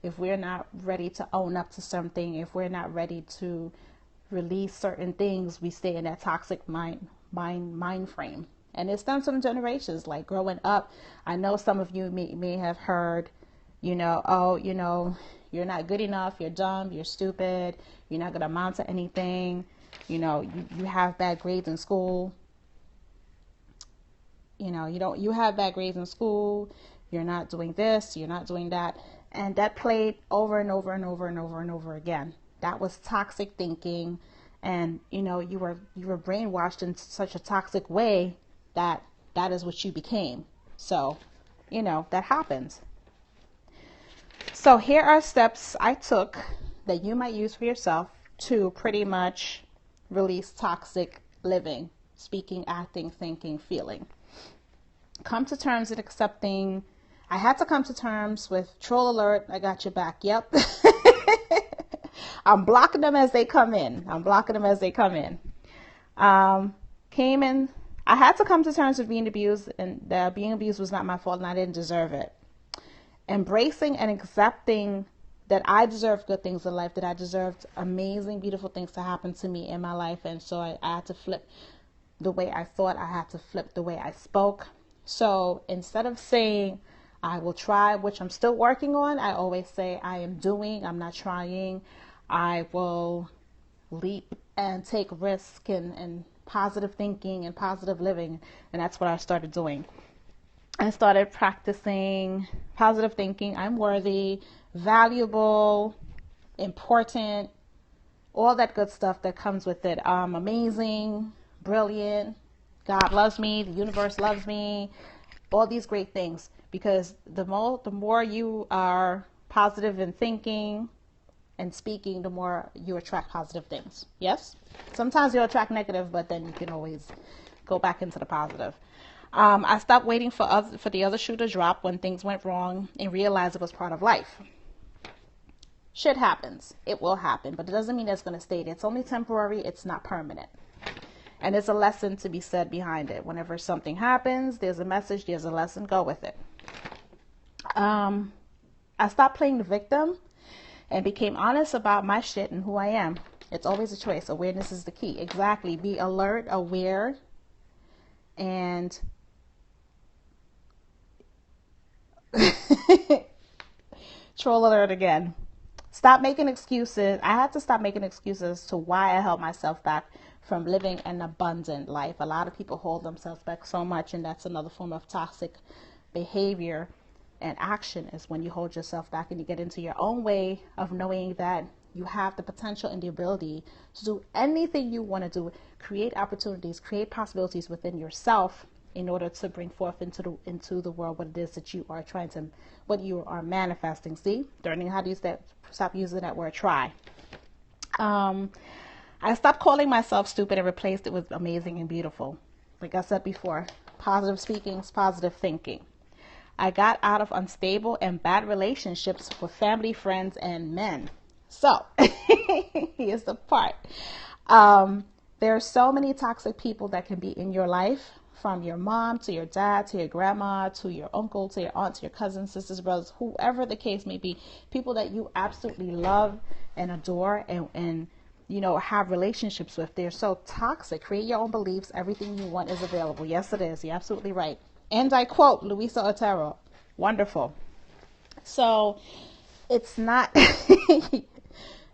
if we're not ready to own up to something, if we're not ready to release certain things, we stay in that toxic mind frame. And it's done some generations. Like growing up, I know some of you may have heard, oh, you're not good enough, you're dumb, you're stupid, you're not going to amount to anything, you have bad grades in school, you have bad grades in school, you're not doing this, you're not doing that. And that played over and over and over and over and over again. That was toxic thinking. And, you were brainwashed in such a toxic way that is what you became. So, that happens. So here are steps I took that you might use for yourself to pretty much release toxic living, speaking, acting, thinking, feeling. Come to terms with accepting. I had to come to terms with troll alert. I got your back. Yep. I'm blocking them as they come in. Came in. I had to come to terms with being abused, and that being abused was not my fault and I didn't deserve it. Embracing and accepting that I deserved good things in life, that I deserved amazing, beautiful things to happen to me in my life. And so I had to flip the way I thought. I had to flip the way I spoke. So instead of saying, I will try, which I'm still working on, I always say I am doing, I'm not trying. I will leap and take risk and positive thinking and positive living. And that's what I started doing. I started practicing positive thinking. I'm worthy, valuable, important, all that good stuff that comes with it. I'm amazing, brilliant. God loves me. The universe loves me. All these great things. Because the more you are positive in thinking and speaking, the more you attract positive things. Yes? Sometimes you'll attract negative, but then you can always go back into the positive. I stopped waiting for the other shoe to drop when things went wrong and realized it was part of life. Shit happens. It will happen, but it doesn't mean it's going to stay there. It's only temporary. It's not permanent. And there's a lesson to be said behind it. Whenever something happens, there's a message, there's a lesson. Go with it. I stopped playing the victim and became honest about my shit and who I am. It's always a choice. Awareness is the key. Exactly. Be alert, aware, and troll alert again. Stop making excuses. I had to stop making excuses to why I held myself back from living an abundant life. A lot of people hold themselves back so much, and that's another form of toxic behavior and action, is when you hold yourself back and you get into your own way of knowing that you have the potential and the ability to do anything you want to do, create opportunities, create possibilities within yourself in order to bring forth into the world what it is that you are what you are manifesting. See, learning how to use that, stop using that word try. I stopped calling myself stupid and replaced it with amazing and beautiful. Like I said before, positive speaking is positive thinking. I got out of unstable and bad relationships with family, friends, and men. So, here's the part. There are so many toxic people that can be in your life, from your mom to your dad to your grandma to your uncle to your aunt to your cousins, sisters, brothers, whoever the case may be, people that you absolutely love and adore and have relationships with. They're so toxic. Create your own beliefs. Everything you want is available. Yes, it is. You're absolutely right. And I quote Luisa Otero. Wonderful. So it's not,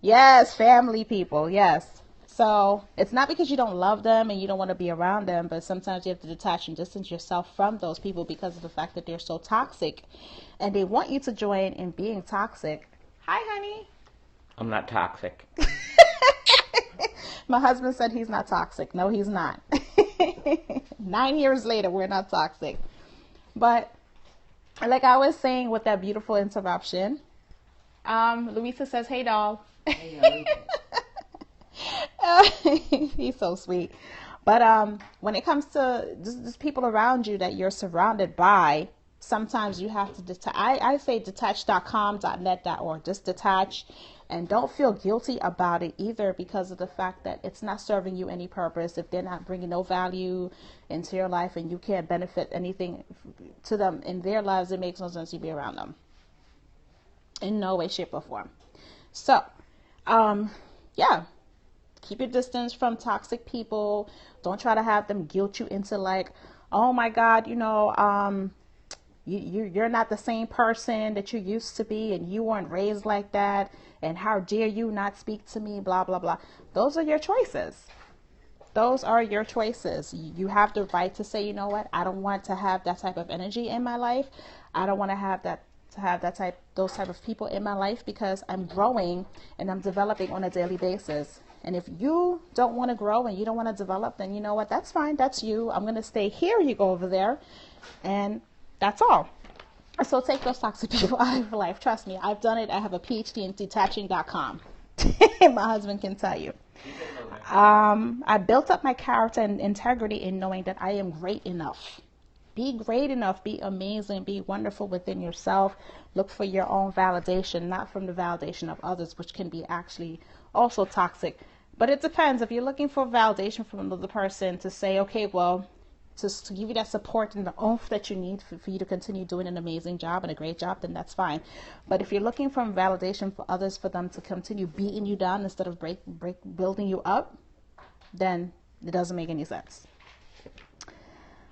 yes, family people. Yes. So it's not because you don't love them and you don't want to be around them, but sometimes you have to detach and distance yourself from those people because of the fact that they're so toxic and they want you to join in being toxic. Hi, honey. I'm not toxic. My husband said he's not toxic. No, he's not. 9 years later, we're not toxic. But like I was saying with that beautiful interruption, Luisa says, hey, doll. Hey, He's so sweet. But when it comes to just people around you that you're surrounded by, sometimes you have to I say detach.com, .net, .org. Just detach. And don't feel guilty about it either, because of the fact that it's not serving you any purpose. If they're not bringing no value into your life and you can't benefit anything to them in their lives, it makes no sense to be around them. in no way, shape, or form. So, yeah, keep your distance from toxic people. Don't try to have them guilt you into like, oh my God, you're not the same person that you used to be, and you weren't raised like that, and how dare you not speak to me, blah, blah, blah. Those are your choices. Those are your choices. You have the right to say, you know what, I don't want to have that type of energy in my life. I don't want to have those type of people in my life, because I'm growing and I'm developing on a daily basis. And if you don't want to grow and you don't want to develop, then you know what, that's fine. That's you. I'm going to stay here. You go over there. And that's all. So take those toxic people out of your life. Trust me, I've done it. I have a PhD in detaching.com. My husband can tell you. I built up my character and integrity in knowing that I am great enough. Be great enough, be amazing, be wonderful within yourself. Look for your own validation, not from the validation of others, which can be actually also toxic. But it depends. If you're looking for validation from another person to say, okay, well, to give you that support and the oomph that you need for you to continue doing an amazing job and a great job, then that's fine. But if you're looking for validation for others, for them to continue beating you down instead of building you up, then it doesn't make any sense.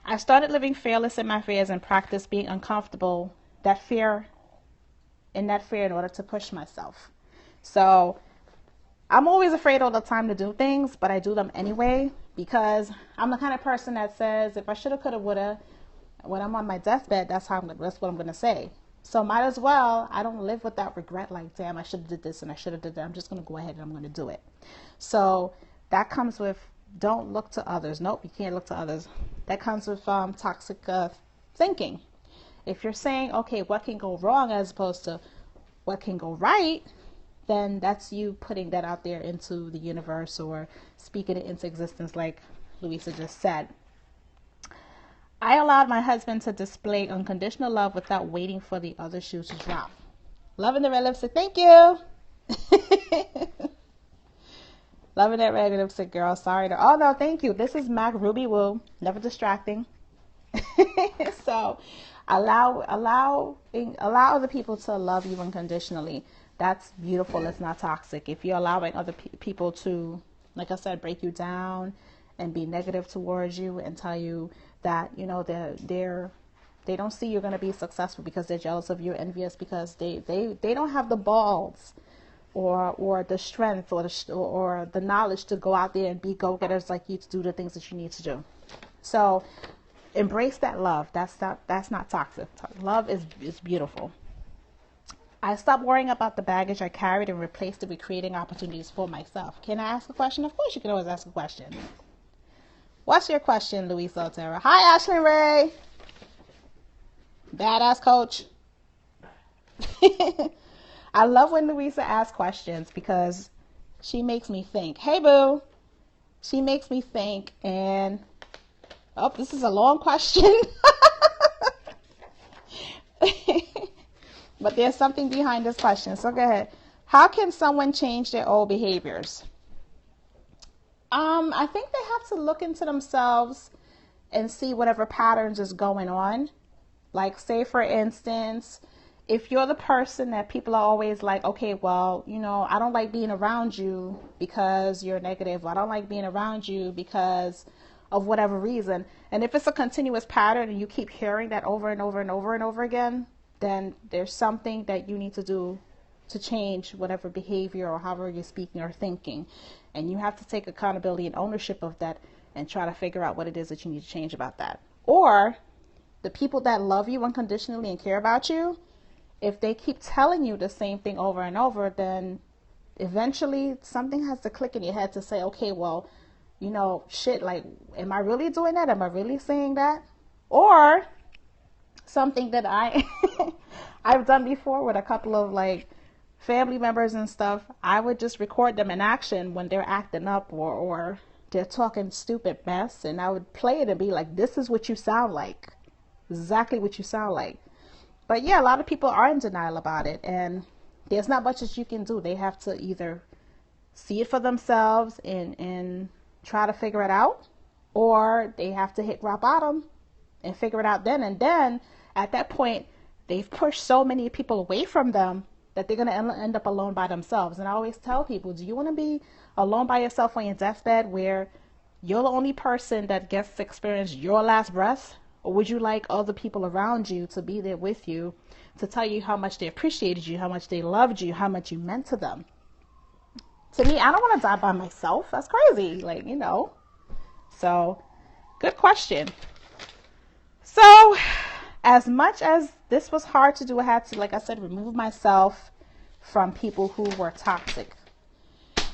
I started living fearless in my fears and practiced being uncomfortable, that fear in order to push myself. So I'm always afraid all the time to do things, but I do them anyway, because I'm the kind of person that says, if I shoulda, coulda, woulda, when I'm on my deathbed, that's what I'm going to say. So might as well, I don't live with that regret, like, damn, I should have did this and I should have did that. I'm just going to go ahead and I'm going to do it. So that comes with, don't look to others. Nope, you can't look to others. That comes with toxic thinking. If you're saying, okay, what can go wrong as opposed to what can go right, then that's you putting that out there into the universe or speaking it into existence, like Louisa just said. I allowed my husband to display unconditional love without waiting for the other shoe to drop. Loving the red lipstick. Thank you. Loving that red lipstick, girl. Sorry. Oh, no, thank you. This is Mac Ruby Woo. Never distracting. So allow other people to love you unconditionally. That's beautiful. It's not toxic. If you're allowing other people to, like I said, break you down and be negative towards you and tell you that, they don't see you're going to be successful because they're jealous of you, envious because they don't have the balls or the strength or the knowledge to go out there and be go-getters like you to do the things that you need to do. So embrace that love. That's not toxic. Love is beautiful. I stopped worrying about the baggage I carried and replaced it with creating opportunities for myself. Can I ask a question? Of course you can always ask a question. What's your question, Louisa Otero? Hi, Ashlyn Ray. Badass coach. I love when Louisa asks questions because she makes me think. Hey, boo. She makes me think, and this is a long question. But there's something behind this question, so go ahead. How can someone change their old behaviors? I think they have to look into themselves and see whatever patterns is going on. Like, say, for instance, if you're the person that people are always like, okay, well, I don't like being around you because you're negative. I don't like being around you because of whatever reason. And if it's a continuous pattern and you keep hearing that over and over and over and over again, then there's something that you need to do to change whatever behavior or however you're speaking or thinking. And you have to take accountability and ownership of that and try to figure out what it is that you need to change about that. Or the people that love you unconditionally and care about you, if they keep telling you the same thing over and over, then eventually something has to click in your head to say, okay, well, shit, like, am I really doing that? Am I really saying that? Or something that I've done before with a couple of like family members and stuff, I would just record them in action when they're acting up or they're talking stupid mess, and I would play it and be like, this is what you sound like. Exactly what you sound like. But yeah, a lot of people are in denial about it, and there's not much that you can do. They have to either see it for themselves and try to figure it out, or they have to hit rock bottom and figure it out then. And then at that point, they've pushed so many people away from them that they're going to end up alone by themselves. And I always tell people, do you want to be alone by yourself on your deathbed where you're the only person that gets to experience your last breath? Or would you like other people around you to be there with you, to tell you how much they appreciated you, how much they loved you, how much you meant to them? To me, I don't want to die by myself. That's crazy. So good question. So as much as this was hard to do, I had to, like I said, remove myself from people who were toxic.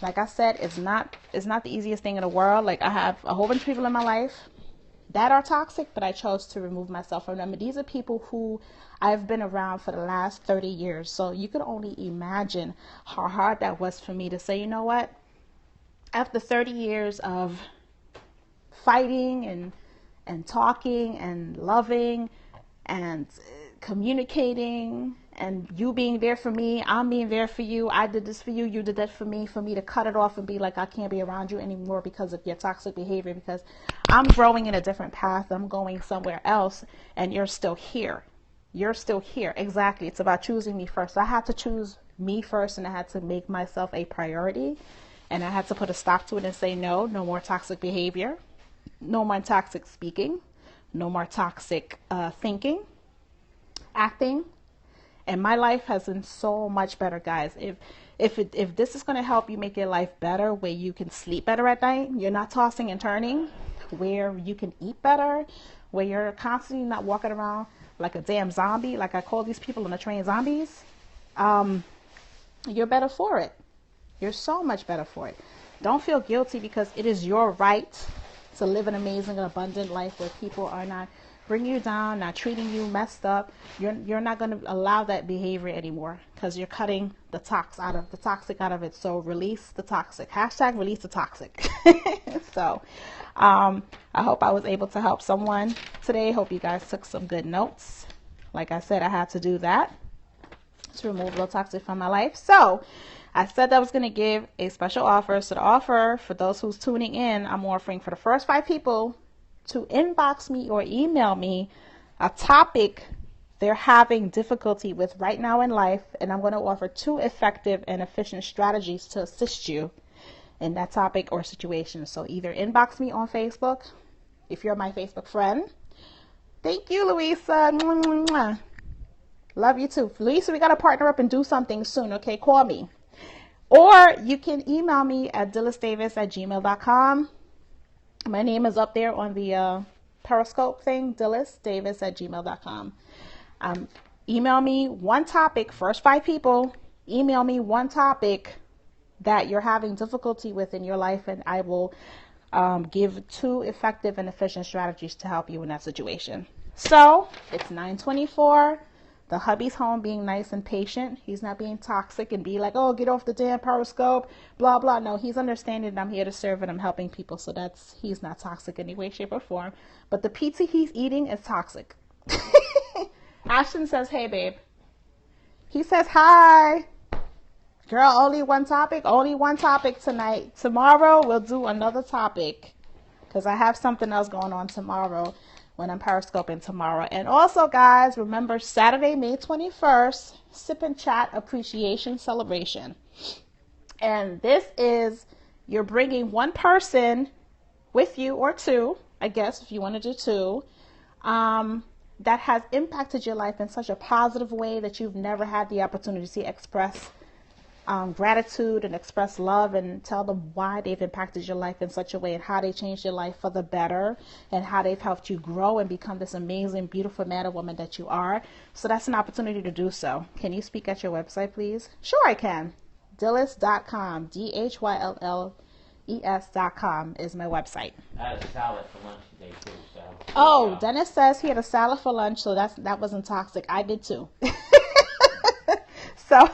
Like I said, it's not the easiest thing in the world. Like, I have a whole bunch of people in my life that are toxic, but I chose to remove myself from them. And these are people who I've been around for the last 30 years. So you can only imagine how hard that was for me to say, you know what? After 30 years of fighting and talking and loving and communicating, and you being there for me, I'm being there for you, I did this for you, you did that for me to cut it off and be like, I can't be around you anymore because of your toxic behavior, because I'm growing in a different path, I'm going somewhere else, and you're still here. You're still here. Exactly. It's about choosing me first. So I had to choose me first, and I had to make myself a priority, and I had to put a stop to it and say, no more toxic behavior, no more toxic speaking, no more toxic thinking, acting. And my life has been so much better, guys. If this is going to help you make your life better, where you can sleep better at night, you're not tossing and turning, where you can eat better, where you're constantly not walking around like a damn zombie, like I call these people on the train zombies, you're better for it. You're so much better for it. Don't feel guilty, because it is your right to live an amazing and abundant life where people are not bringing you down, not treating you messed up. You're not going to allow that behavior anymore, because you're cutting the toxic out of it. So release the toxic. # release the toxic. So I hope I was able to help someone today. Hope you guys took some good notes. Like I said, I had to do that to remove the toxic from my life. So I said that I was going to give a special offer. So the offer, for those who's tuning in, I'm offering for the first 5 people to inbox me or email me a topic they're having difficulty with right now in life, and I'm going to offer 2 effective and efficient strategies to assist you in that topic or situation. So either inbox me on Facebook, if you're my Facebook friend. Thank you, Louisa. Love you too. Louisa, we got to partner up and do something soon, okay? Call me. Or you can email me at dhylesdavis@gmail.com. My name is up there on the Periscope thing, dhylesdavis@gmail.com. Email me one topic, first 5 people, email me one topic that you're having difficulty with in your life, and I will give 2 effective and efficient strategies to help you in that situation. So it's 9:24. The hubby's home being nice and patient. He's not being toxic and be like, oh, get off the damn Periscope, blah, blah. No, he's understanding that I'm here to serve and I'm helping people. So he's not toxic in any way, shape, or form. But the pizza he's eating is toxic. Ashton says, hey, babe. He says, hi. Girl, only one topic tonight. Tomorrow we'll do another topic, because I have something else going on tomorrow when I'm Periscoping tomorrow. And also, guys, remember Saturday, May 21st, Sip and Chat Appreciation Celebration. And this is, you're bringing one person with you, or 2, I guess, if you want to do 2, that has impacted your life in such a positive way that you've never had the opportunity to express gratitude and express love, and tell them why they've impacted your life in such a way, and how they changed your life for the better, and how they've helped you grow and become this amazing, beautiful man or woman that you are. So that's an opportunity to do so. Can you speak at your website, please? Sure, I can. Dhylles.com. DHYLLES.com is my website. I had a salad for lunch today too. So. Oh, Dennis says he had a salad for lunch, so that wasn't toxic. I did too. So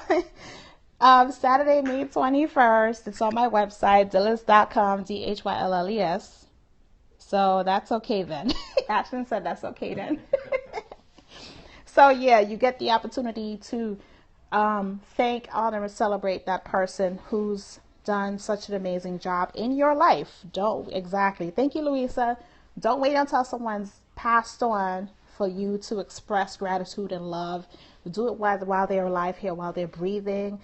Saturday, May 21st, it's on my website, Dhylles.com, DHYLLES. So that's okay then. Ashton said that's okay then. So yeah, you get the opportunity to thank, honor, and celebrate that person who's done such an amazing job in your life. Thank you, Louisa. Don't wait until someone's passed on for you to express gratitude and love. Do it while they're alive here, while they're breathing.